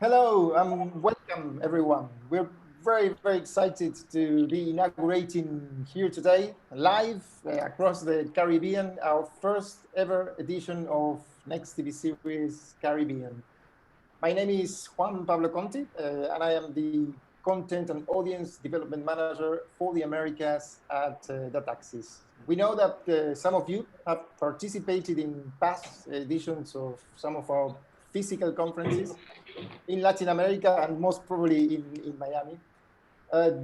Hello and welcome everyone. We're very excited to be inaugurating here today, live across the Caribbean, our first ever edition of Nextv series Caribbean. My name is Juan Pablo Conti, and I am the Content and Audience Development Manager for the Americas at Dataxis. We know that some of you have participated in past editions of some of our physical conferences in Latin America and most probably in Miami.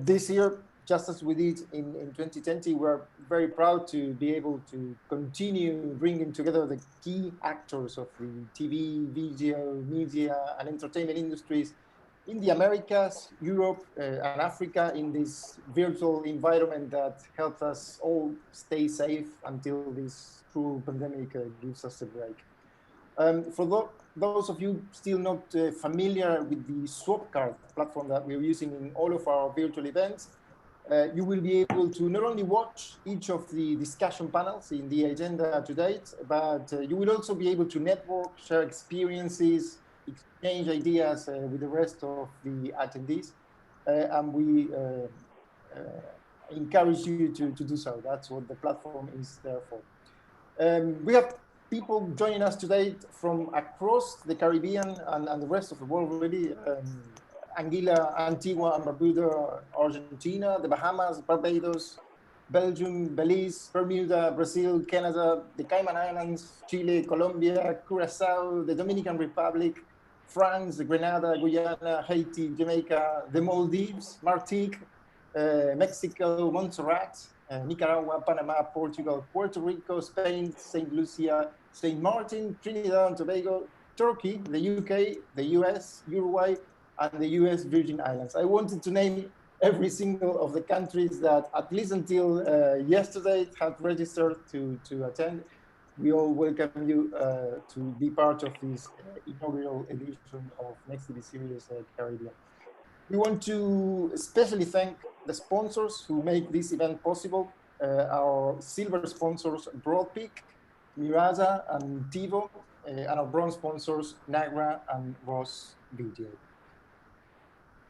This year, just as we did in 2020, we're very proud to be able to continue bringing together the key actors of the TV, video, media, and entertainment industries in the Americas, Europe, and Africa in this virtual environment that helps us all stay safe until this cruel pandemic gives us a break. For those of you still not familiar with the swap card platform that we're using in all of our virtual events, you will be able to not only watch each of the discussion panels in the agenda to date, but you will also be able to network, share experiences, exchange ideas with the rest of the attendees. And we encourage you to do so. That's what the platform is there for. We have people joining us today from across the Caribbean and the rest of the world, really. Anguilla, Antigua and Barbuda, Argentina, the Bahamas, Barbados, Belgium, Belize, Bermuda, Brazil, Canada, the Cayman Islands, Chile, Colombia, Curacao, the Dominican Republic, France, Grenada, Guyana, Haiti, Jamaica, the Maldives, Martinique, Mexico, Montserrat, Nicaragua, Panama, Portugal, Puerto Rico, Spain, St. Lucia, St. Martin, Trinidad and Tobago, Turkey, the UK, the US, Uruguay, and the US Virgin Islands. I wanted to name every single of the countries that, at least until yesterday, had registered to attend. We all welcome you to be part of this inaugural edition of Nextv Series Caribbean. We want to especially thank the sponsors who make this event possible, our silver sponsors, Broadpeak, Miraza, and Tivo, and our bronze sponsors, Nagra and Ross Video.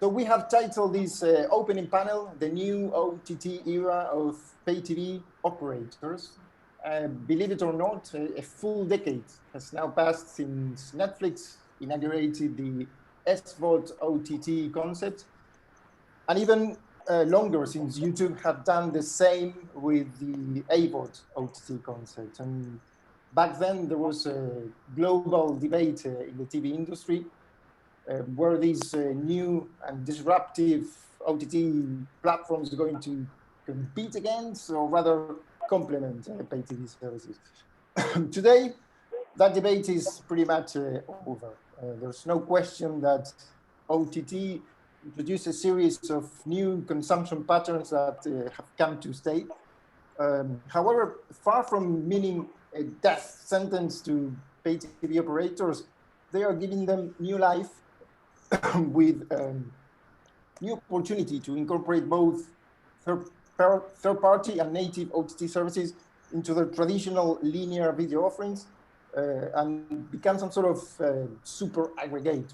So we have titled this opening panel, The New OTT Era of Pay TV Operators. Believe it or not, a full decade has now passed since Netflix inaugurated the SVOD OTT concept, and even longer since YouTube had done the same with the AVOD OTT concept. And back then there was a global debate in the TV industry. Were these new and disruptive OTT platforms going to compete against or rather complement pay TV services? Today, that debate is pretty much over. There's no question that OTT introduced a series of new consumption patterns that have come to stay. However, far from meaning a death sentence to pay TV operators, they are giving them new life with new opportunity to incorporate both third-party and native OTT services into their traditional linear video offerings and become some sort of super aggregators.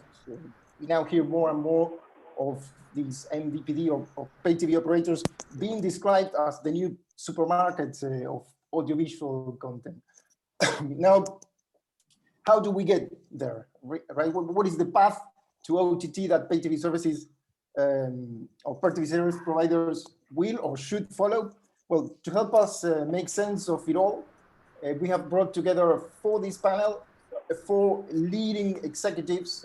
We now hear more and more of these MVPD or pay TV operators being described as the new supermarkets of audiovisual content. Now, how do we get there, right? What is the path to OTT that pay TV services or pay TV service providers will or should follow? Well, to help us make sense of it all, we have brought together for this panel 4 leading executives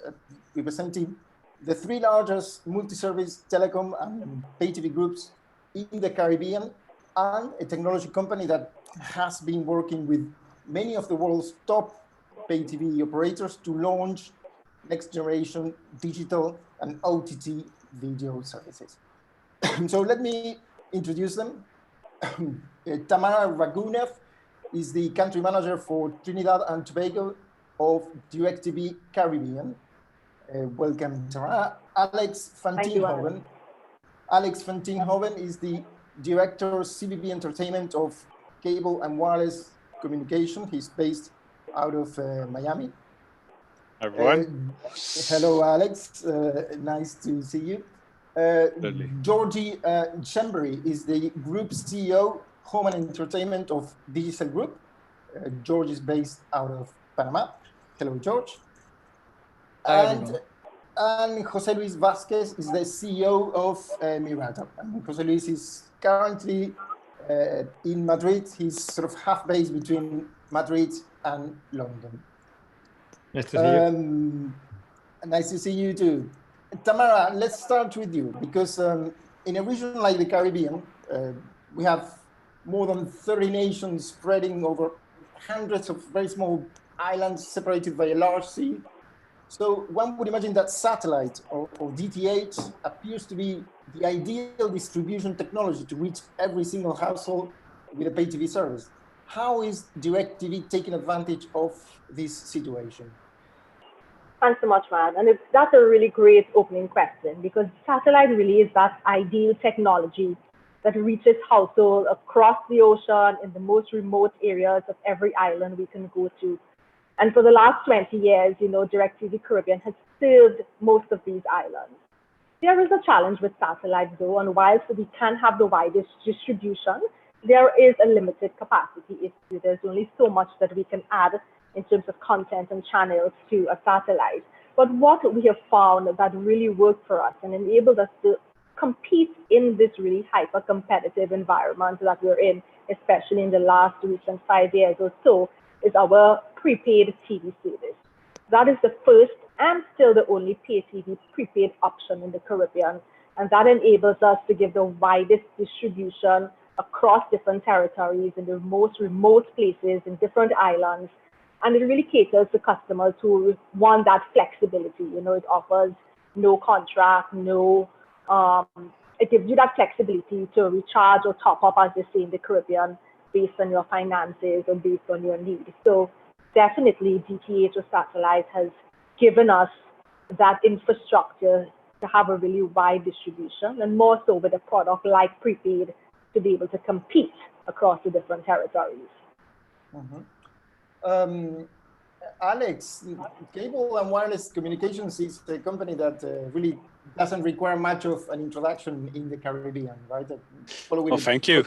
representing the 3 largest multi-service telecom and pay TV groups in the Caribbean, and a technology company that has been working with many of the world's top pay TV operators to launch next generation digital and OTT video services. So let me introduce them. Tamara Ragunev is the country manager for Trinidad and Tobago of DirecTV Caribbean. Welcome, Tamara. Alex van Tienhoven is the director of CBB Entertainment of Cable and Wireless Communication. He's based out of Miami. everyone. Hello, Alex. Nice to see you. Georgie Chambery is the Group CEO, Home and Entertainment of Digital Group. George is based out of Panama. Hello, George. Hi, everyone. And Jose Luis Vasquez is the CEO of Mirata. And Jose Luis is currently in Madrid. He's sort of half-based between Madrid and London. Nice to see you. Nice to see you too. Tamara, let's start with you, because in a region like the Caribbean, we have more than 30 nations spreading over hundreds of very small islands separated by a large sea. So one would imagine that satellite or DTH appears to be the ideal distribution technology to reach every single household with a pay TV service. How is DirecTV taking advantage of this situation? Thanks so much, man. And that's a really great opening question, because satellite really is that ideal technology that reaches households across the ocean in the most remote areas of every island we can go to. And for the last 20 years, DirecTV Caribbean has served most of these islands. There is a challenge with satellite though, and whilst we can have the widest distribution, there is a limited capacity issue. There's only so much that we can add in terms of content and channels to a satellite. But what we have found that really worked for us and enabled us to compete in this really hyper-competitive environment that we're in, especially in the last recent 5 years or so, is our prepaid TV service. That is the first and still the only pay TV prepaid option in the Caribbean. And that enables us to give the widest distribution across different territories in the most remote places in different islands. And it really caters to customers who want that flexibility. It offers no contract, it gives you that flexibility to recharge or top up, as they say in the Caribbean, based on your finances or based on your needs. So definitely DTH or satellite has given us that infrastructure to have a really wide distribution, and more so with a product like prepaid to be able to compete across the different territories. Mm-hmm. Alex, Cable and Wireless Communications is a company that really doesn't require much of an introduction in the Caribbean, right? Well, thank you.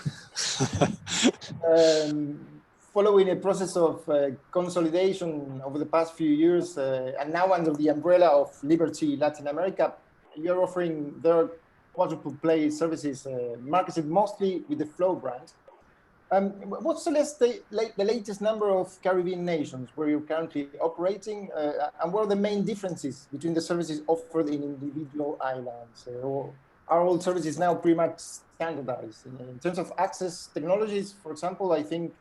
Following a process of consolidation over the past few years, and now under the umbrella of Liberty Latin America, you're offering their quadruple play services marketed mostly with the Flow brand. What's the latest number of Caribbean nations where you're currently operating, and what are the main differences between the services offered in individual islands? Or are all services now pretty much standardized? In terms of access technologies, for example, I think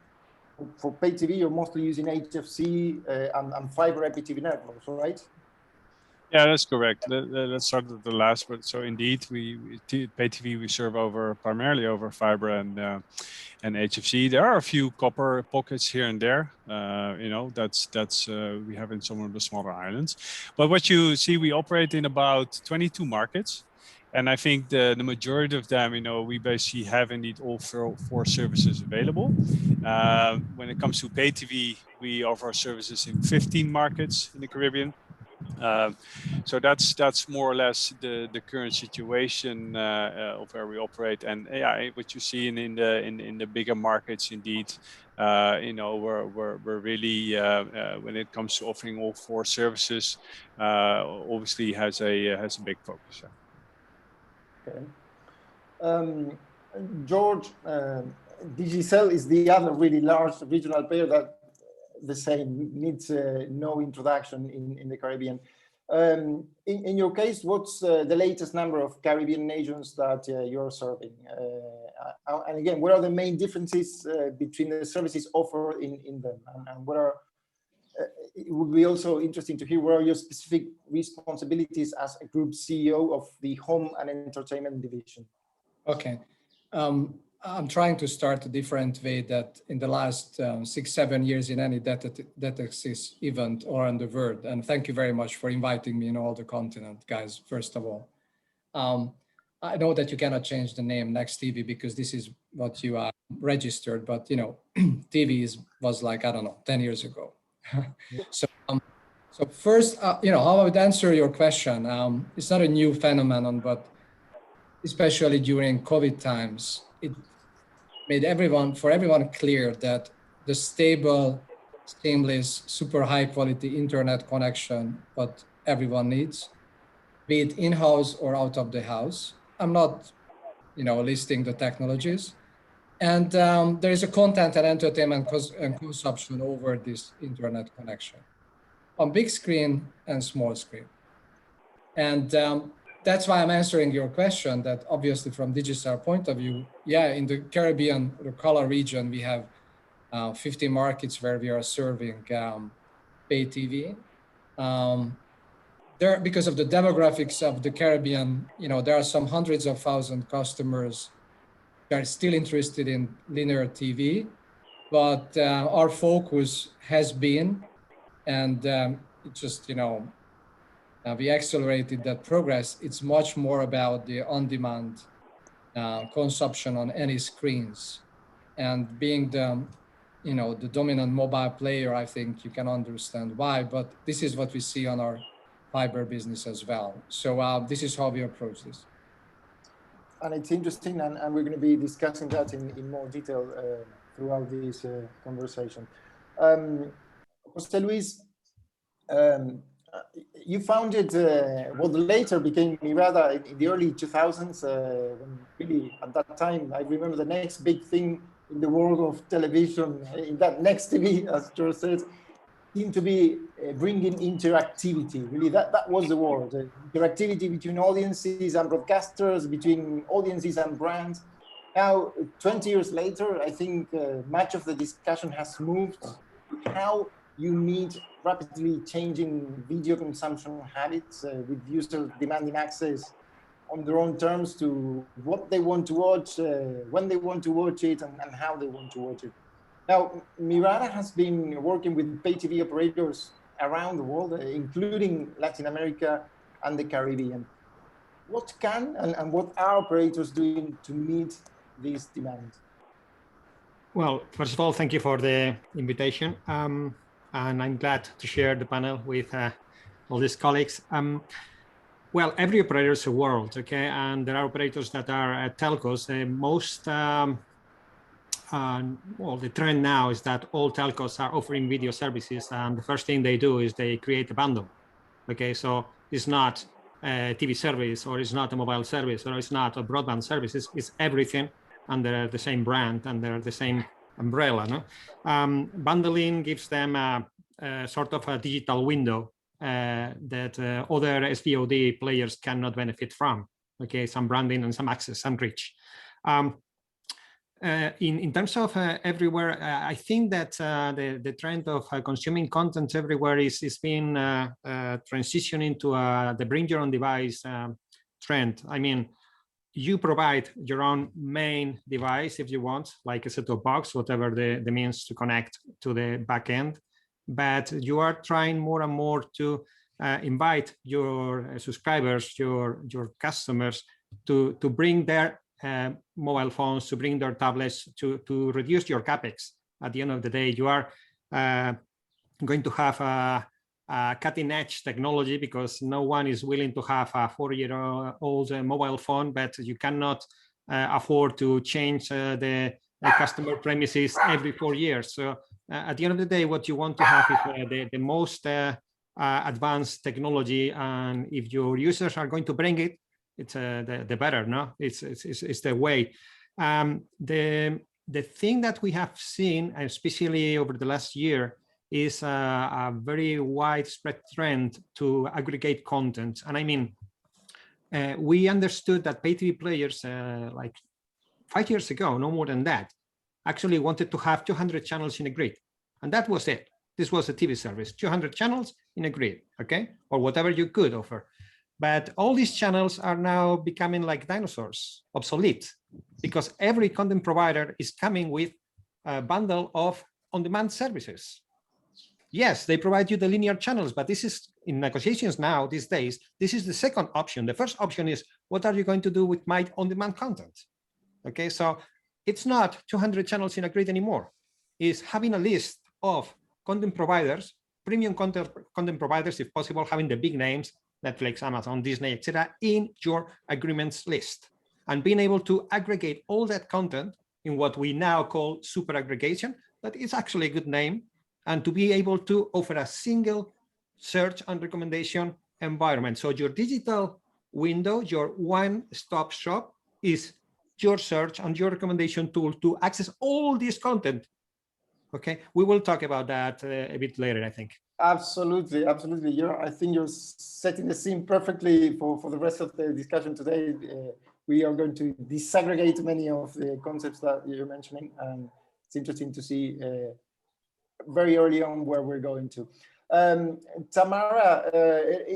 for pay TV, you're mostly using HFC and fiber IPTV networks, right? Yeah, that's correct. Let's start with the last one. So indeed, pay TV we serve primarily over fiber and HFC. There are a few copper pockets here and there. That's we have in some of the smaller islands. But what you see, we operate in about 22 markets, and I think the majority of them, we basically have indeed all four services available. When it comes to pay TV, we offer our services in 15 markets in the Caribbean. So that's more or less the current situation of where we operate, and what you see in the bigger markets, indeed, we're really when it comes to offering all four services, obviously has a big focus. Okay. George, Digicel is the other really large regional player that the same needs no introduction in the Caribbean. In your case, what's the latest number of Caribbean nations that you're serving? And again, what are the main differences between the services offered in them? And what are, it would be also interesting to hear what are your specific responsibilities as a group CEO of the Home and Entertainment division? Okay. I'm trying to start a different way that in the last 6-7 years in any DataXis event or on the world. And thank you very much for inviting me in all the continent, guys, first of all. I know that you cannot change the name Nextv because this is what you are registered, but TV was like, I don't know, 10 years ago. So So first, how I would answer your question. It's not a new phenomenon, but especially during COVID times, it made everyone clear that the stable, seamless, super high quality internet connection, what everyone needs, be it in-house or out of the house. I'm not, listing the technologies. And there is a content and entertainment and consumption over this internet connection on big screen and small screen. And that's why I'm answering your question that obviously from Digistar point of view, in the Caribbean, the Color region, we have 50 markets where we are serving pay TV. There, because of the demographics of the Caribbean, there are some hundreds of thousand customers that are still interested in linear TV, but our focus has been, and it just, we accelerated that progress. It's much more about the on-demand consumption on any screens, and being the dominant mobile player. I think you can understand why, but this is what we see on our fiber business as well. So this is how we approach this. And it's interesting, and we're going to be discussing that in more detail throughout this conversation. José Luis, you founded what later became Mirada in the early 2000s, when really at that time, I remember the next big thing in the world of television, in that Nextv, as George said, seemed to be bringing interactivity. Really, that was the word. Interactivity between audiences and broadcasters, between audiences and brands. Now, 20 years later, I think much of the discussion has moved to how you meet rapidly changing video consumption habits with users demanding access on their own terms to what they want to watch, when they want to watch it, and how they want to watch it. Now, Mirada has been working with pay TV operators around the world, including Latin America and the Caribbean. What can and what are operators doing to meet these demands? Well, first of all, thank you for the invitation. And I'm glad to share the panel with all these colleagues. Well, every operator is a world, okay? And there are operators that are telcos. Most well, the trend now is that all telcos are offering video services, and the first thing they do is they create a bundle. Okay, so it's not a TV service, or it's not a mobile service, or it's not a broadband service. It's everything under the same brand, under the same umbrella. No? Bundling gives them a sort of a digital window that other SVOD players cannot benefit from. Okay, some branding and some access, some reach. In terms of everywhere, I think that the trend of consuming content everywhere is being transitioning to the bring your own device trend. I mean, you provide your own main device if you want, like a set-top box, whatever the means to connect to the back end. But you are trying more and more to invite your subscribers, your customers to bring their mobile phones, to bring their tablets, to reduce your capex. At the end of the day, you are going to have a cutting-edge technology, because no one is willing to have a 4-year-old mobile phone, but you cannot afford to change the customer premises every 4 years. So at the end of the day, what you want to have is the most advanced technology, and if your users are going to bring it, it's the better. No, it's the way. The thing that we have seen, especially over the last year, is a very widespread trend to aggregate content. And I mean, we understood that pay TV players like 5 years ago, no more than that, actually wanted to have 200 channels in a grid, and that was it. This was a TV service, 200 channels in a grid, okay, or whatever you could offer. But all these channels are now becoming like dinosaurs, obsolete, because every content provider is coming with a bundle of on-demand services. Yes, they provide you the linear channels, but this is in negotiations now these days. This is the second option. The first option is, what are you going to do with my on-demand content? Okay, so it's not 200 channels in a grid anymore. It's having a list of content providers premium content providers, if possible, having the big names, Netflix, Amazon, Disney, etc., in your agreements list, and being able to aggregate all that content in what we now call super aggregation, that is actually a good name, and to be able to offer a single search and recommendation environment. So your digital window, your one-stop shop, is your search and your recommendation tool to access all this content. Okay, we will talk about that a bit later, I think. Absolutely, absolutely. I think you're setting the scene perfectly for the rest of the discussion today. We are going to disaggregate many of the concepts that you're mentioning, and it's interesting to see very early on where we're going to. Tamara,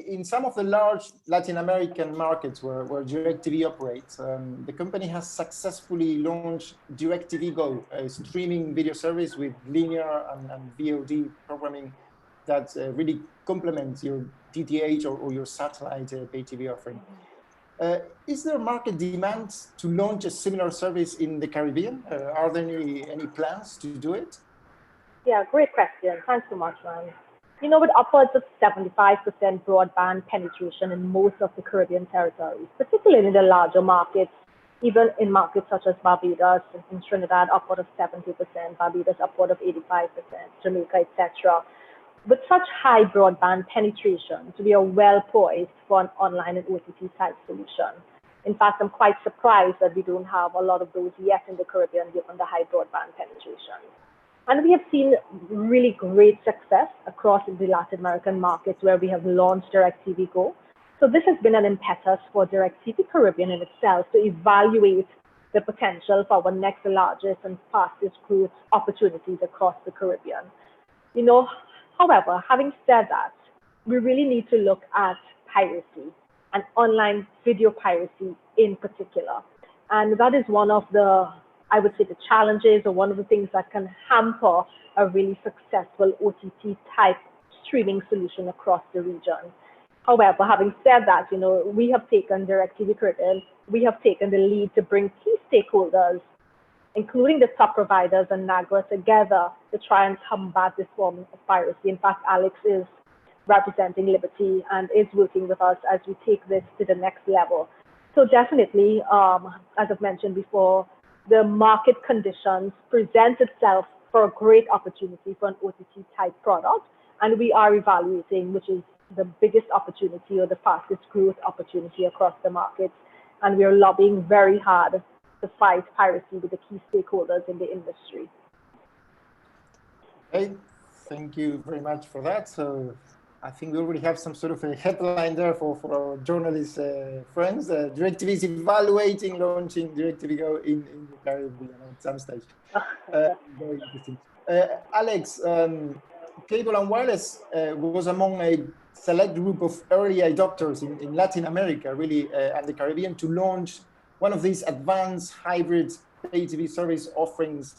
in some of the large Latin American markets where DirecTV operates, the company has successfully launched DirecTV Go, a streaming video service with linear and VOD programming that really complements your DTH or your satellite pay TV offering. Is there market demand to launch a similar service in the Caribbean? Are there any plans to do it? Yeah, great question. Thanks so much, man. You know, with upwards of 75% broadband penetration in most of the Caribbean territories, particularly in the larger markets, even in markets such as Barbados, in Trinidad, upward of 70%, Barbados, upward of 85%, Jamaica, etc. With such high broadband penetration, we are well poised for an online and OTT type solution. In fact, I'm quite surprised that we don't have a lot of those yet in the Caribbean, given the high broadband penetration. And we have seen really great success across the Latin American markets where we have launched DirecTV Go. So this has been an impetus for DirecTV Caribbean in itself to evaluate the potential for our next largest and fastest growth opportunities across the Caribbean. You know, however, having said that, we really need to look at piracy and online video piracy in particular. And that is one of the, I would say, the challenges, or one of the things that can hamper a really successful OTT type streaming solution across the region. However, having said that, you know, we have taken DirecTV Caribbean, we have taken the lead to bring key stakeholders, including the top providers and NAGRA, together to try and combat this form of piracy. In fact, Alex is representing Liberty and is working with us as we take this to the next level. So definitely, as I've mentioned before, the market conditions present itself for a great opportunity for an OTT type product. And we are evaluating which is the biggest opportunity or the fastest growth opportunity across the markets. And we are lobbying very hard to fight piracy with the key stakeholders in the industry. Okay, thank you very much for that. So I think we already have some sort of a headline there for our journalist friends. DirecTV is evaluating launching DirecTV Go in the Caribbean at some stage. Very interesting. Alex, Cable and Wireless was among a select group of early adopters in Latin America, really, and the Caribbean, to launch one of these advanced hybrid pay TV service offerings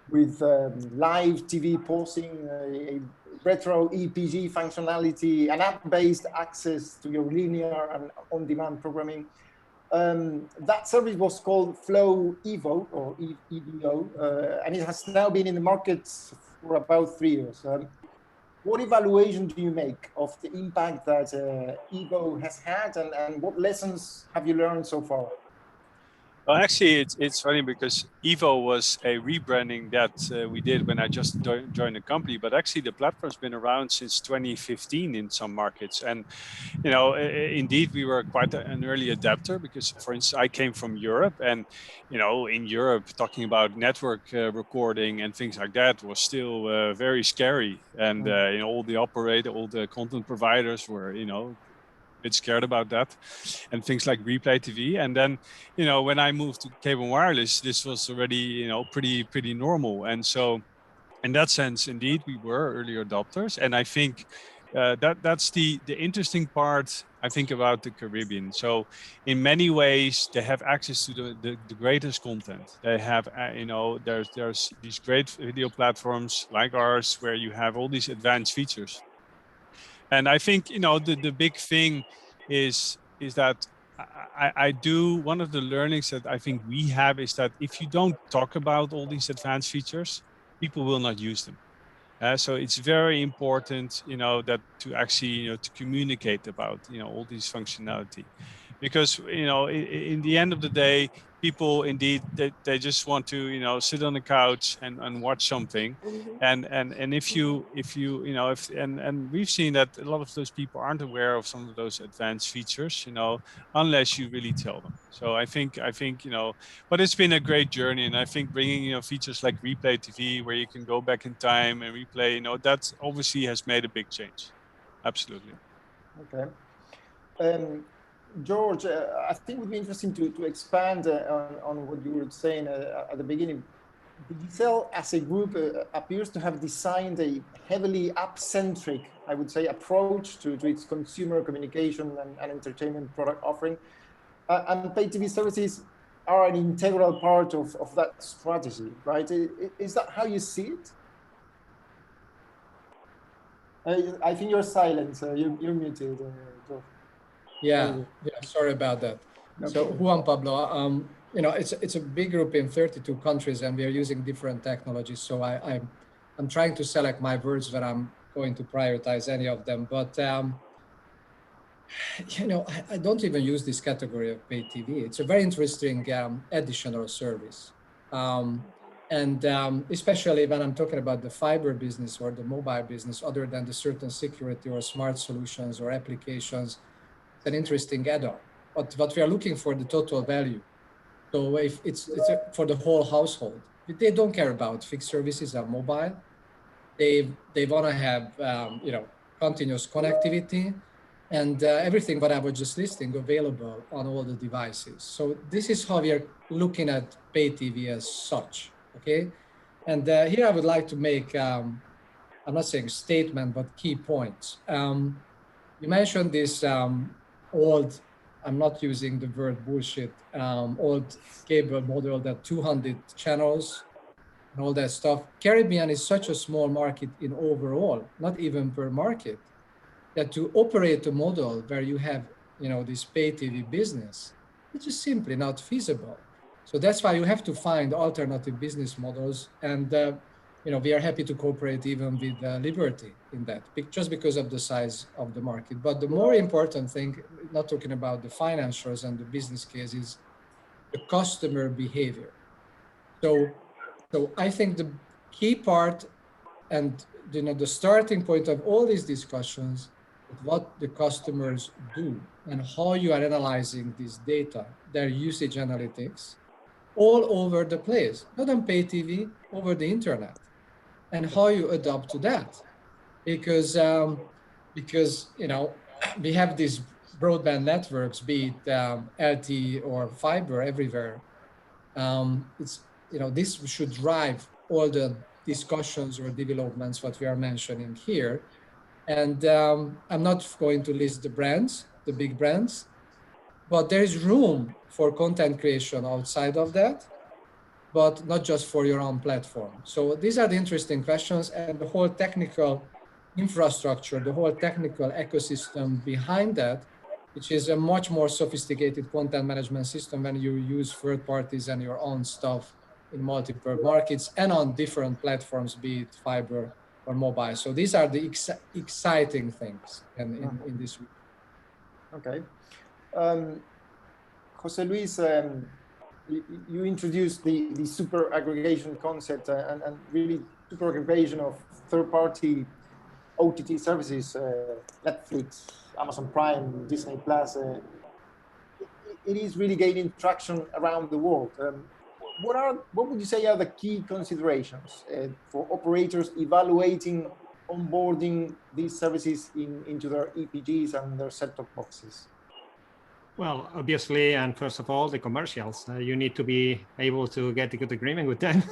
with live TV pausing, a retro EPG functionality, and app-based access to your linear and on-demand programming. That service was called Flow Evo, or EVO, and it has now been in the market for about 3 years. What evaluation do you make of the impact that Evo has had, and what lessons have you learned so far? Well, actually, it's funny because Evo was a rebranding that we did when I just joined the company. But actually, the platform's been around since 2015 in some markets. And, you know, indeed, we were quite an early adapter because, for instance, I came from Europe. And, you know, in Europe, talking about network recording and things like that was still very scary. And, you know, all the content providers were, you know, bit scared about that, and things like replay TV. And then, you know, when I moved to Cable and Wireless, this was already, you know, pretty normal. And so in that sense, indeed, we were early adopters. And I think that's the interesting part, I think, about the Caribbean. So in many ways, they have access to the greatest content. They have, you know, there's these great video platforms like ours where you have all these advanced features. And I think, you know, the big thing is that one of the learnings that I think we have is that if you don't talk about all these advanced features, people will not use them. So it's very important, that to actually, to communicate about, all these functionality, because, in the end of the day, people indeed, they just want to, sit on the couch and watch something. And if and we've seen that a lot of those people aren't aware of some of those advanced features, unless you really tell them. So I think, but it's been a great journey, and I think bringing, features like Replay TV, where you can go back in time and replay, that obviously has made a big change. Absolutely. Okay. George, I think it would be interesting to expand on what you were saying at the beginning. Digicel as a group appears to have designed a heavily app-centric, I would say, approach to its consumer communication and entertainment product offering. And pay TV services are an integral part of that strategy, right? Is that how you see it? I think you're silent. You're muted, George. Yeah, sorry about that. No so problem. Juan Pablo, it's a big group in 32 countries, and we are using different technologies. So I'm trying to select my words when I'm going to prioritize any of them. But I don't even use this category of pay TV. It's a very interesting additional service. And especially when I'm talking about the fiber business or the mobile business, other than the certain security or smart solutions or applications, it's an interesting add-on. But we are looking for the total value. So if it's for the whole household, they don't care about fixed services or mobile. They want to have continuous connectivity and everything what I was just listing available on all the devices. So this is how we are looking at pay TV as such. Okay, and here I would like to make I'm not saying statement but key points. You mentioned this old, I'm not using the word bullshit, old cable model, that 200 channels and all that stuff. Caribbean is such a small market in overall, not even per market, that to operate a model where you have, this pay TV business, it's just simply not feasible. So that's why you have to find alternative business models. And we are happy to cooperate even with Liberty in that, just because of the size of the market. But the more important thing, not talking about the financials and the business case, is the customer behavior. So I think the key part and the starting point of all these discussions is what the customers do and how you are analyzing this data, their usage analytics, all over the place, not on pay TV, over the internet, and how you adapt to that. Because we have these broadband networks, be it LTE or fiber everywhere. This should drive all the discussions or developments what we are mentioning here. And I'm not going to list the brands, the big brands, but there is room for content creation outside of that, but not just for your own platform. So these are the interesting questions, and the whole technical infrastructure, the whole technical ecosystem behind that, which is a much more sophisticated content management system when you use third parties and your own stuff in multiple markets and on different platforms, be it fiber or mobile. So these are the exciting things in this. Okay. Jose Luis, you introduced the super aggregation concept and really super aggregation of third-party OTT services, Netflix, Amazon Prime, Disney Plus. It is really gaining traction around the world. What would you say are the key considerations for operators evaluating onboarding these services into their EPGs and their set-top boxes? Well, obviously, and first of all, the commercials. You need to be able to get a good agreement with them,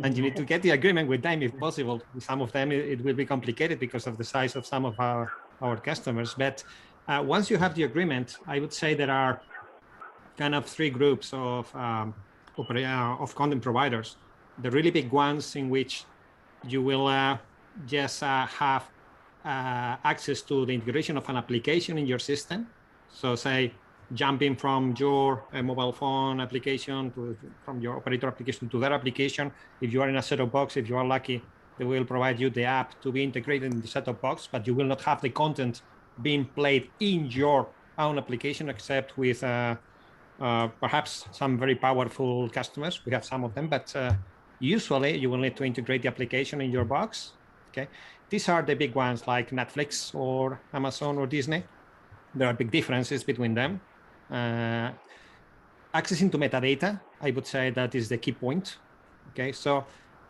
and you need to get the agreement with them if possible. Some of them, it will be complicated because of the size of some of our customers. But once you have the agreement, I would say there are kind of three groups of content providers. The really big ones in which you will just have access to the integration of an application in your system. So say, jumping from your mobile phone application from your operator application to their application. If you are in a set-top box, if you are lucky, They will provide you the app to be integrated in the set-top box, but you will not have the content being played in your own application, except with perhaps some very powerful customers. We have some of them, but usually you will need to integrate the application in your box. Okay, these are the big ones like Netflix or Amazon or Disney. There are big differences between them. Accessing to metadata, I would say that is the key point. Okay, so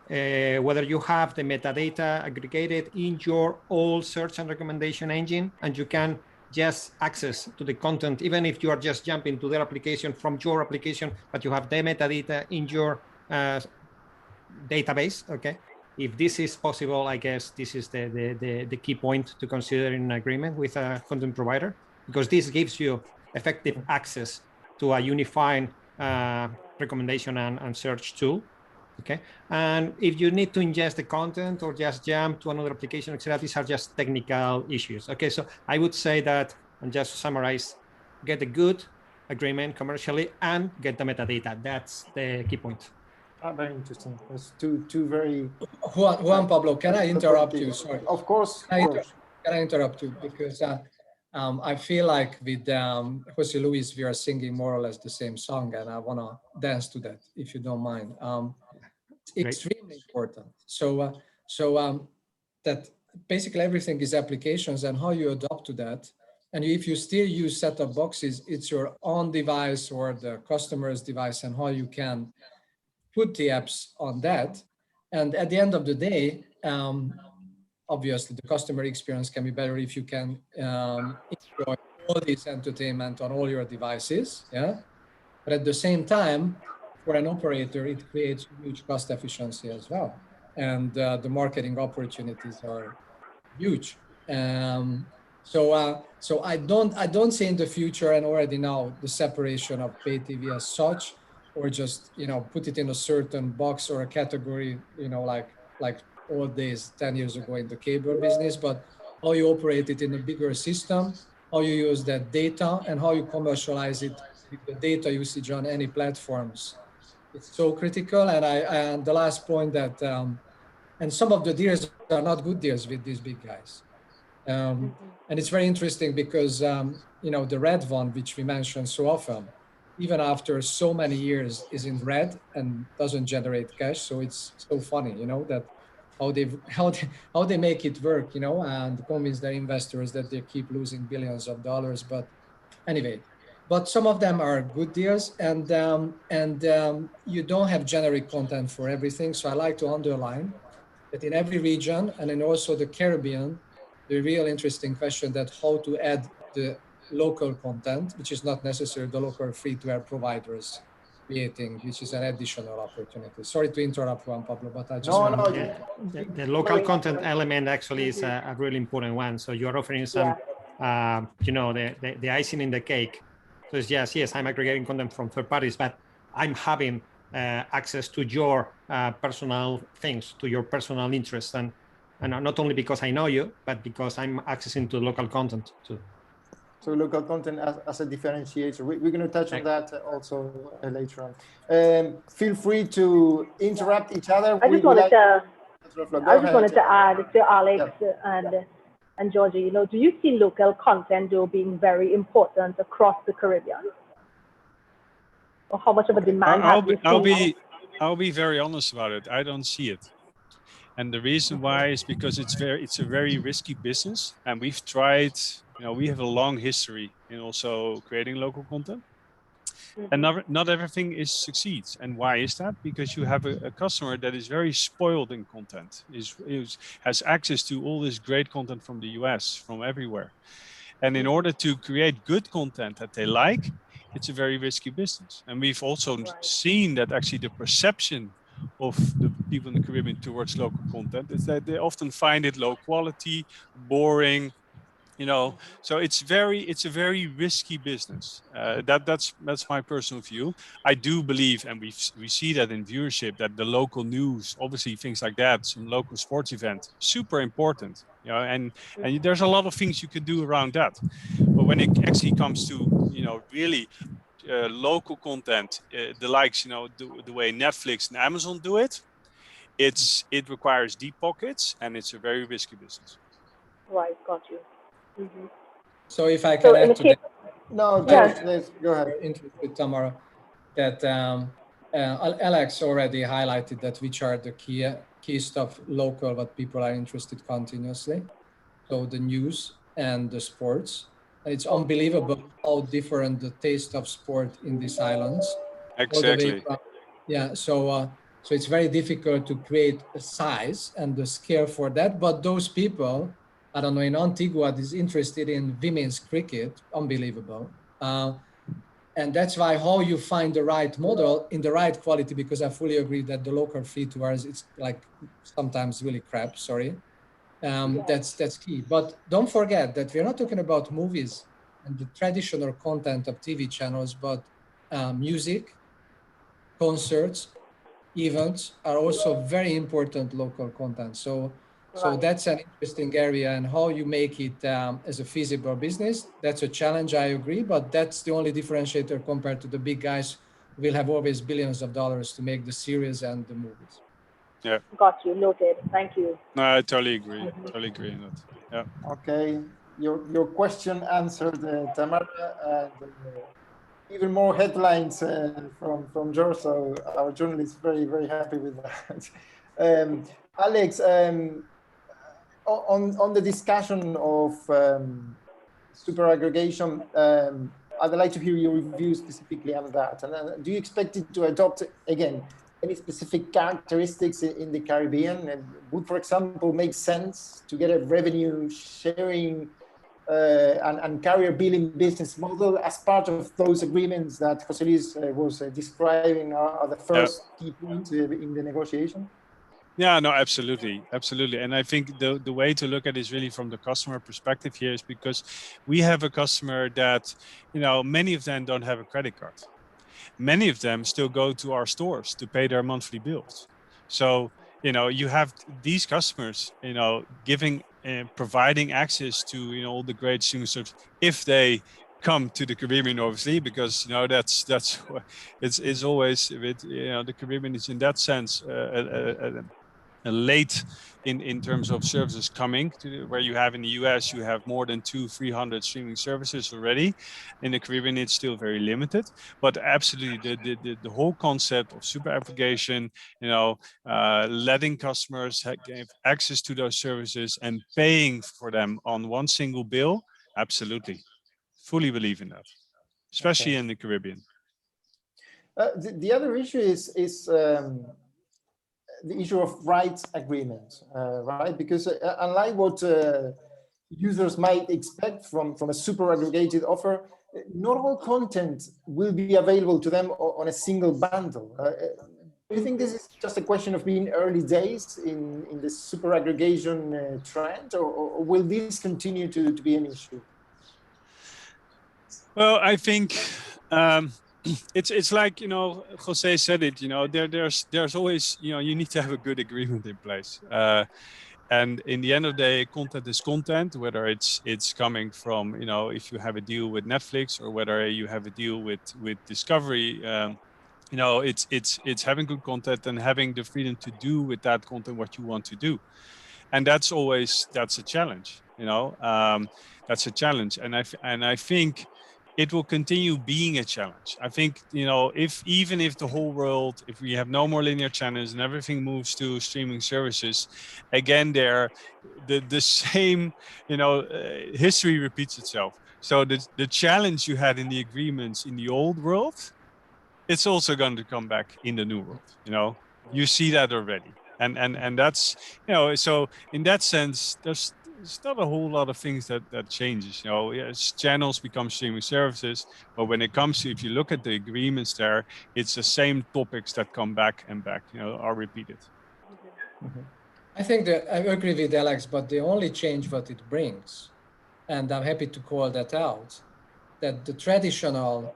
whether you have the metadata aggregated in your old search and recommendation engine, and you can just access to the content, even if you are just jumping to their application from your application, but you have the metadata in your database. Okay, if this is possible, I guess this is the key point to consider in an agreement with a content provider, because this gives you effective access to a unifying recommendation and search tool. Okay, and if you need to ingest the content or just jump to another application, etc., these are just technical issues. Okay, so I would say that, and just to summarize, get a good agreement commercially and get the metadata. That's the key point. Very interesting. There's two very. Juan Pablo, can I interrupt you? Sorry. Of course. Can I interrupt you? Because I feel like with Jose Luis, we are singing more or less the same song, and I want to dance to that, if you don't mind. It's extremely important. So that basically everything is applications and how you adopt to that. And if you still use set-top boxes, it's your own device or the customer's device, and how you can put the apps on that. And at the end of the day, obviously the customer experience can be better if you can enjoy all this entertainment on all your devices. Yeah. But at the same time, for an operator, it creates huge cost efficiency as well. And the marketing opportunities are huge. So I don't see in the future, and already now, the separation of pay TV as such, or just, put it in a certain box or a category, like old days 10 years ago in the cable business, but how you operate it in a bigger system, how you use that data, and how you commercialize it with the data usage on any platforms. It's so critical. And the last point that, and some of the deals are not good deals with these big guys. And it's very interesting because, the red one, which we mentioned so often, even after so many years is in red and doesn't generate cash. So it's so funny, that how they make it work, and convince their investors that they keep losing billions of dollars. But anyway, but some of them are good deals, and you don't have generic content for everything. So I like to underline that in every region, and in also the Caribbean, the real interesting question that how to add the local content, which is not necessarily the local free-to-air providers creating, which is an additional opportunity. Sorry to interrupt, Juan Pablo, but I just the local content element actually is a really important one. So you're offering some, the icing in the cake. So it's just, yes, I'm aggregating content from third parties, but I'm having access to your personal things, to your personal interests, and not only because I know you, but because I'm accessing to local content too. So local content as a differentiator. We're going to touch on that also later on. Feel free to interrupt each other. I just wanted to add to Alex and Georgie, do you see local content though being very important across the Caribbean? Or how much of a demand I'll be very honest about it. I don't see it. And the reason why is because it's a very risky business, and we've tried, we have a long history in also creating local content, and not everything succeeds. And why is that? Because you have a customer that is very spoiled in content, has access to all this great content from the US, from everywhere. And in order to create good content that they like, it's a very risky business. And we've also seen that actually the perception of the people in the Caribbean towards local content is that they often find it low quality, boring, so it's a very risky business. That's my personal view. I do believe, and we see that in viewership, that the local news, obviously things like that, some local sports event, super important, and there's a lot of things you can do around that. But when it actually comes to, really local content, the likes, the way Netflix and Amazon do it, it requires deep pockets, and it's a very risky business. Right, got you. So if I So can in the add to case, that, No, yeah, let's go ahead. interested, Tamara, that Alex already highlighted that which are the key stuff local, what people are interested continuously. So the news and the sports. It's unbelievable how different the taste of sport in these islands. All the way Exactly. from, yeah. So it's very difficult to create a size and the scale for that. But those people, I don't know, in Antigua is interested in women's cricket, unbelievable. And that's why how you find the right model in the right quality, because I fully agree that the local free to airs, it's like sometimes really crap, sorry. That's key. But don't forget that we're not talking about movies and the traditional content of TV channels, but music, concerts, events are also very important local content. So right. that's an interesting area, and how you make it as a feasible business. That's a challenge, I agree, but that's the only differentiator compared to the big guys who will have always billions of dollars to make the series and the movies. Yeah. Got you. Noted. Thank you. No, I totally agree. Totally agree on that. Yeah. Okay, your question answered, Tamara, and even more headlines from George. So our journalist is very happy with that. Alex, on the discussion of super aggregation, I'd like to hear your review specifically on that. And do you expect it to adopt, again, any specific characteristics in the Caribbean? And would, for example, make sense to get a revenue sharing and carrier billing business model as part of those agreements that Jose Luis was describing are the first key points in the negotiation? Yeah, no, absolutely. Absolutely. And I think the way to look at it is really from the customer perspective here, is because we have a customer that, many of them don't have a credit card. Many of them still go to our stores to pay their monthly bills. So, you have these customers, providing access to, all the great streaming services if they come to the Caribbean, obviously, because that's it's always a bit, the Caribbean is in that sense late in terms of services coming to where you have in the US, you have more than 200-300 streaming services already. In the Caribbean, it's still very limited, but absolutely the whole concept of super aggregation, letting customers have access to those services and paying for them on one single bill, absolutely, fully believe in that, especially in the Caribbean. The other issue is the issue of rights agreement, right? Because unlike what users might expect from a super aggregated offer, not all content will be available to them on a single bundle. Do you think this is just a question of being early days in the super aggregation trend, or will this continue to be an issue? Well, I think it's like, Jose said it, there's always, you need to have a good agreement in place. And in the end of the day, content is content, whether it's coming from, if you have a deal with Netflix or whether you have a deal with Discovery, it's having good content and having the freedom to do with that content what you want to do. And that's a challenge, that's a challenge. And I think it will continue being a challenge. I think, even if the whole world, if we have no more linear channels and everything moves to streaming services, again, the same, history repeats itself. So the challenge you had in the agreements in the old world, it's also going to come back in the new world. You see that already. And that's, so in that sense, there's not a whole lot of things that changes. Yes, channels become streaming services, but when it comes to, if you look at the agreements there, it's the same topics that come back and back, are repeated. I think that I agree with Alex, but the only change what it brings, and I'm happy to call that out, that the traditional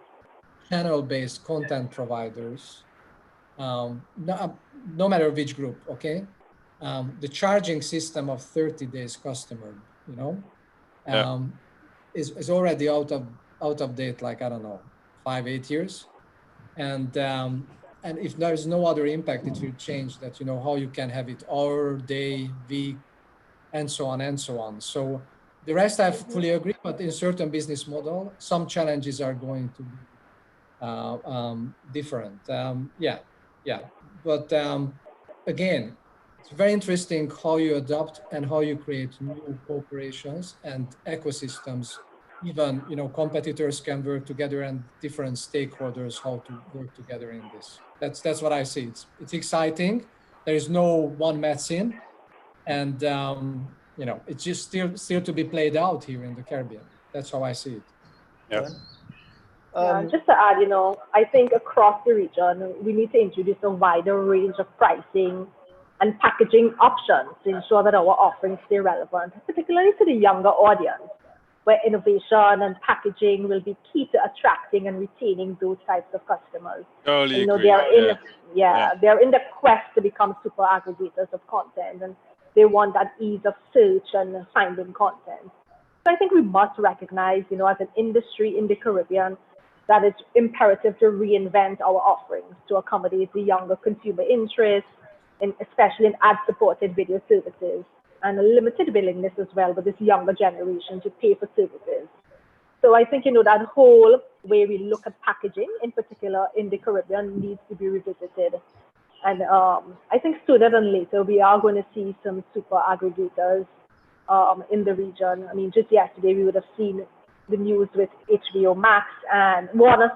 channel-based content providers, no matter which group, okay, the charging system of 30 days customer, is already out of date, like, I don't know, 5-8 years. And and if there is no other impact, it will change that, how you can have it hour, day, week, and so on and so on. So the rest I fully agree, but in certain business model, some challenges are going to be different. But again, it's very interesting how you adopt and how you create new corporations and ecosystems. Even competitors can work together, and different stakeholders how to work together in this. That's what I see. It's exciting. There is no one medicine, and it's just still to be played out here in the Caribbean. That's how I see it. Yeah. And just to add, I think across the region, we need to introduce a wider range of pricing and packaging options to ensure that our offerings stay relevant, particularly to the younger audience, where innovation and packaging will be key to attracting and retaining those types of customers. Totally agree. They're in the quest to become super aggregators of content, and they want that ease of search and finding content. So I think we must recognize, as an industry in the Caribbean, that it's imperative to reinvent our offerings to accommodate the younger consumer interest, especially in ad-supported video services, and a limited willingness as well with this younger generation to pay for services. So I think, that whole way we look at packaging, in particular in the Caribbean, needs to be revisited. And I think sooner than later, we are going to see some super aggregators in the region. I mean, just yesterday, we would have seen the news with HBO Max and Warner,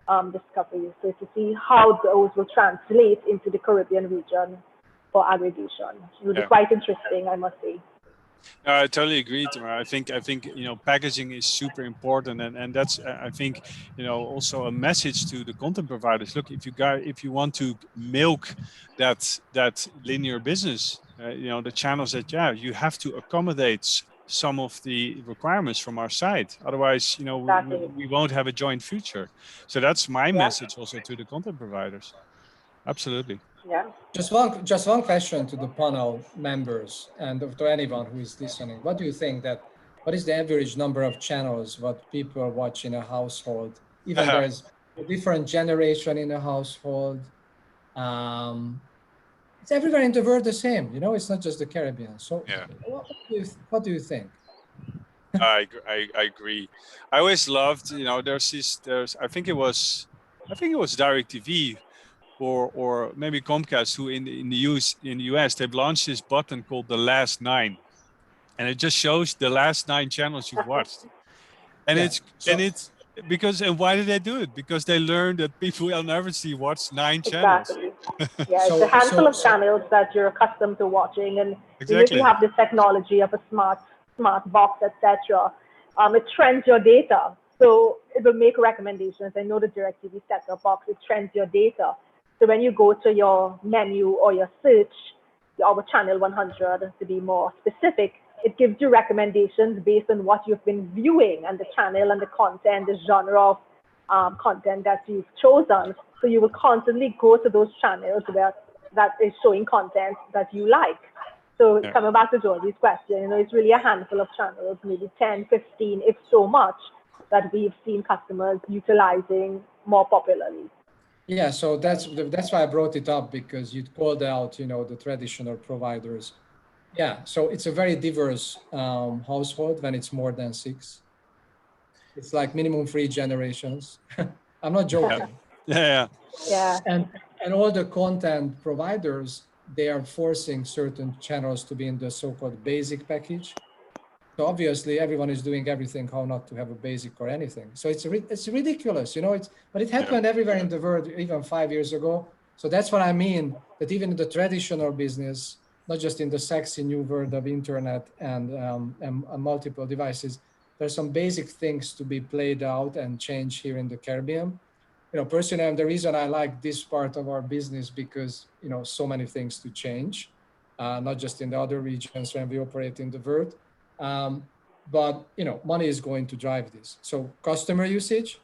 and Discovery. So to see how those will translate into the Caribbean region for aggregation. It would be quite interesting, I must say. I totally agree, Tamara. I think packaging is super important, and that's I think also a message to the content providers. Look, if you want to milk that linear business, the channels you have to accommodate some of the requirements from our side. Otherwise, we won't have a joint future. So that's my message also to the content providers. Absolutely. Yeah. Just one question to the panel members and to anyone who is listening. What do you think what is the average number of channels what people watch in a household? Even there is a different generation in a household. It's everywhere in the world the same. It's not just the Caribbean. So what do you think? I agree. I always loved, I think it was DirecTV or maybe Comcast, who in the US they've launched this button called the last 9, and it just shows the last 9 channels you've watched. And and why did they do it? Because they learned that people will never watch 9 channels. Exactly. Yeah, it's a handful of channels that you're accustomed to watching, and if you have the technology of a smart box, etc., it trends your data. So it will make recommendations. I know the DirecTV set-top box, it trends your data. So when you go to your menu or your search, our channel 100 to be more specific, it gives you recommendations based on what you've been viewing and the channel and the content, the genre of content that you've chosen. So you will constantly go to those channels that is showing content that you like. So coming back to Georgie's question, it's really a handful of channels, maybe 10, 15, if so much, that we've seen customers utilizing more popularly. Yeah, so that's why I brought it up, because you called out, the traditional providers. Yeah, so it's a very diverse household when it's more than 6. It's like minimum 3 generations. I'm not joking. Yeah. And all the content providers, they are forcing certain channels to be in the so-called basic package. So obviously everyone is doing everything how not to have a basic or anything. So it's ridiculous, but it happened everywhere in the world even 5 years ago. So that's what I mean, that even in the traditional business, not just in the sexy new world of internet and multiple devices, there's some basic things to be played out and change here in the Caribbean. Personally, the reason I like this part of our business, because, so many things to change, not just in the other regions when we operate in the world. But money is going to drive this. So customer usage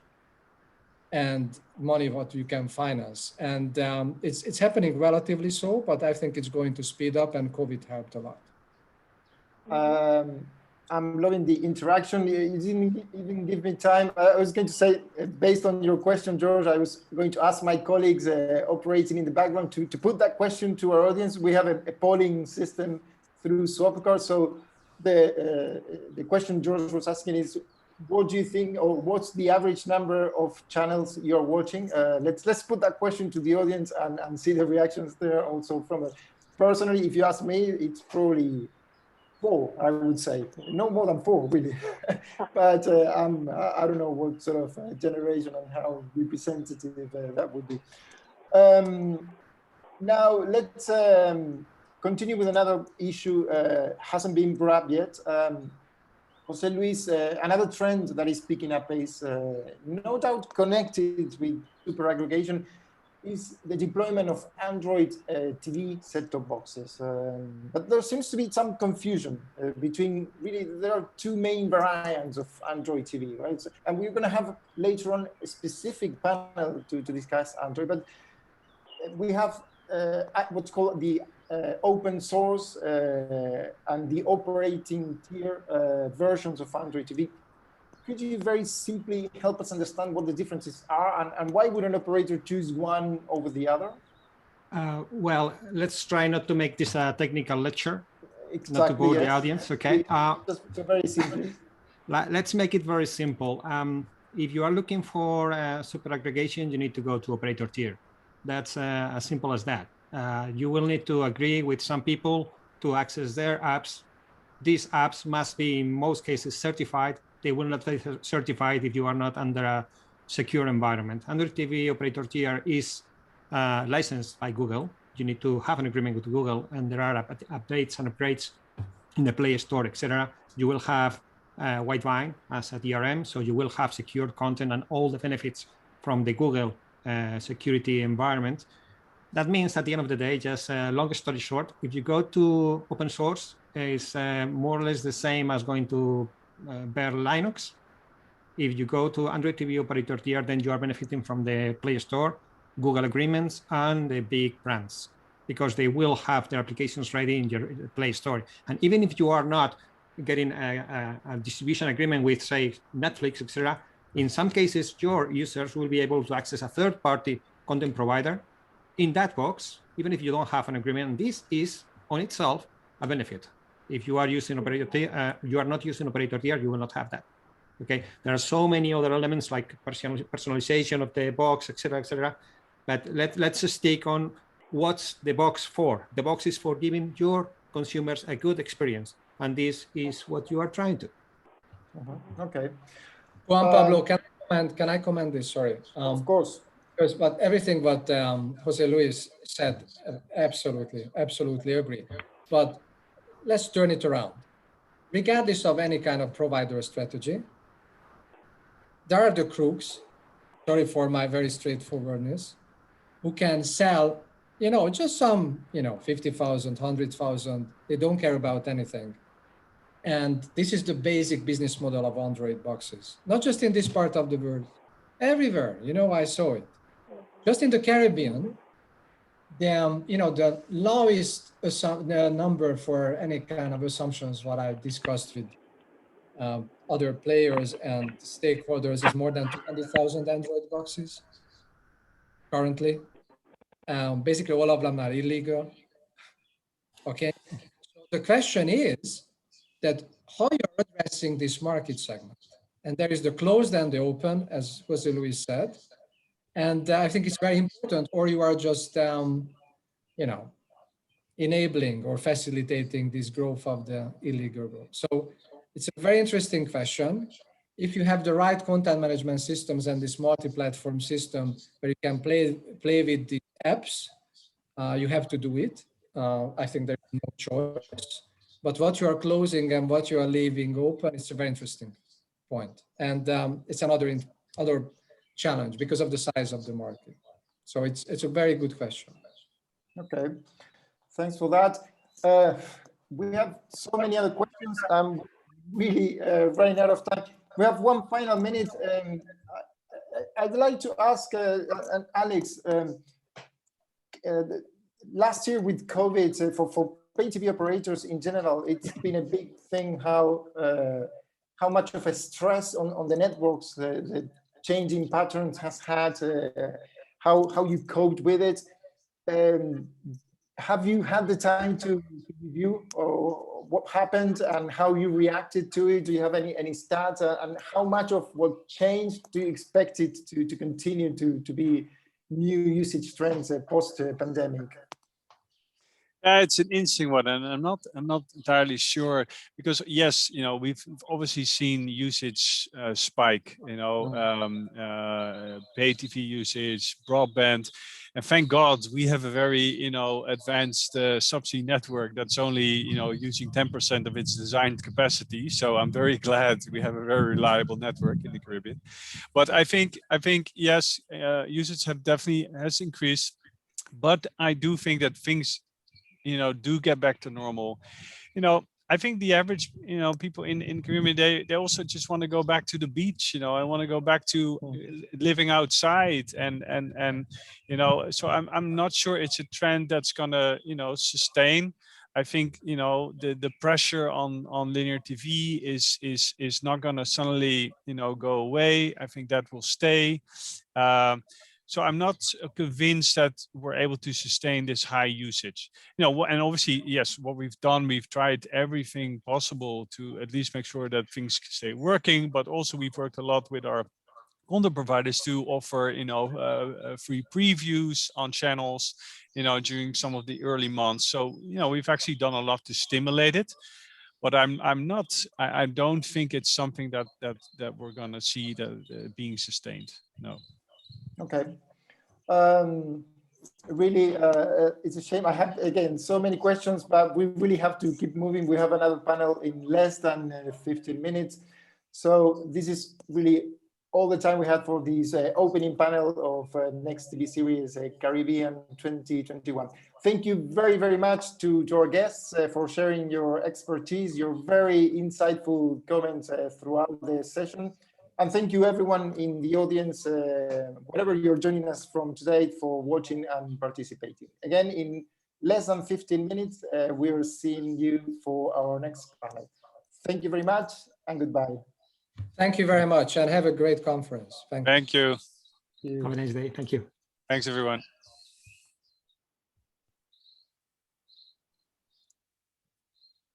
and money what you can finance, and it's happening relatively slow, but I think it's going to speed up, and COVID helped a lot. I'm loving the interaction. You didn't even give me time. I was going to say, based on your question, George, I was going to ask my colleagues operating in the background to put that question to our audience. We have a polling system through Swapcar. So the question George was asking is, what do you think, or what's the average number of channels you're watching? Let's put that question to the audience and see the reactions there also from it. Personally, if you ask me, it's probably 4, I would say. No more than 4, really. But I don't know what sort of generation and how representative that would be. Now, let's continue with another issue. Hasn't been brought up yet. Jose Luis, another trend that is picking up is no doubt connected with super aggregation is the deployment of Android TV set-top boxes. But there seems to be some confusion between, really, there are 2 main variants of Android TV, right? So, and we're going to have later on a specific panel to discuss Android, but we have what's called the open source and the operating tier versions of Android TV. Could you very simply help us understand what the differences are and why would an operator choose one over the other? Well, let's try not to make this a technical lecture, exactly, not to bore the audience, okay? Just very simply. Let's make it very simple. If you are looking for super aggregation, you need to go to operator tier. That's as simple as that. You will need to agree with some people to access their apps. These apps must be, in most cases, certified. They will not be certified if you are not under a secure environment. Android TV operator tier is licensed by Google. You need to have an agreement with Google, and there are updates and upgrades in the Play Store, etc. You will have Widevine as a DRM, so you will have secure content and all the benefits from the Google security environment. That means at the end of the day, just long story short, if you go to open source, it's more or less the same as going to bare Linux. If you go to Android TV operator tier, then you are benefiting from the Play Store, Google agreements, and the big brands, because they will have their applications ready in your Play Store. And even if you are not getting a distribution agreement with, say, Netflix, etc., in some cases, your users will be able to access a third-party content provider in that box, even if you don't have an agreement. This is on itself a benefit. If you are using operator tier, you are not using operator tier, you will not have that. Okay, there are so many other elements like personalization of the box, etc., etc. But let's stick on what's the box for. The box is for giving your consumers a good experience, and this is what you are trying to. Okay. Juan Pablo, can I comment this? Sorry. Of course. But everything what Jose Luis said, absolutely agree. But let's turn it around. Regardless of any kind of provider strategy, there are the crooks, sorry for my very straightforwardness, who can sell, just some, 50,000, 100,000. They don't care about anything. And this is the basic business model of Android boxes, not just in this part of the world, everywhere. I saw it. Just in the Caribbean, the lowest number for any kind of assumptions, what I discussed with other players and stakeholders, is more than 200,000 Android boxes currently. Basically, all of them are illegal. Okay. So the question is that how you're addressing this market segment. And there is the closed and the open, as Jose Luis said. And I think it's very important, or you are just, enabling or facilitating this growth of the illegal growth. So it's a very interesting question. If you have the right content management systems and this multi-platform system where you can play with the apps, you have to do it. I think there's no choice. But what you are closing and what you are leaving open, it's a very interesting point. And it's another challenge because of the size of the market. So it's a very good question. Okay, thanks for that. We have so many other questions. I'm really running out of time. We have one final minute. I'd like to ask Alex, last year with COVID, for pay TV operators in general, it's been a big thing how much of a stress on the networks the changing patterns has had, how you coped with it. Have you had the time to review or what happened and how you reacted to it? Do you have any stats, and how much of what changed do you expect it to continue to be new usage trends post-pandemic? It's an interesting one, and I'm not entirely sure, because yes, we've obviously seen usage spike, pay TV usage, broadband, and thank God we have a very advanced subsea network that's only using 10% of its designed capacity. So I'm very glad we have a very reliable network in the Caribbean. But I think yes, usage has increased, but I do think that things do get back to normal. I think the average, people in Caribbean, they also just want to go back to the beach. I want to go back to living outside, and so I'm not sure it's a trend that's gonna sustain. I think the pressure on linear TV is not gonna suddenly go away. I think that will stay. So I'm not convinced that we're able to sustain this high usage. And obviously, yes, what we've done, we've tried everything possible to at least make sure that things stay working. But also, we've worked a lot with our content providers to offer, free previews on channels, during some of the early months. So, we've actually done a lot to stimulate it. But I don't think it's something that we're gonna see that being sustained. No. Okay. Really, it's a shame. I have, again, so many questions, but we really have to keep moving. We have another panel in less than 15 minutes. So this is really all the time we had for this opening panel of Nextv series Caribbean 2021. Thank you very, very much to our guests for sharing your expertise, your very insightful comments throughout the session. And thank you everyone in the audience, wherever you're joining us from today, for watching and participating. Again, in less than 15 minutes, we're seeing you for our next panel. Thank you very much and goodbye. Thank you very much and have a great conference. Thank you. Have a nice day. Thank you. Thanks, everyone.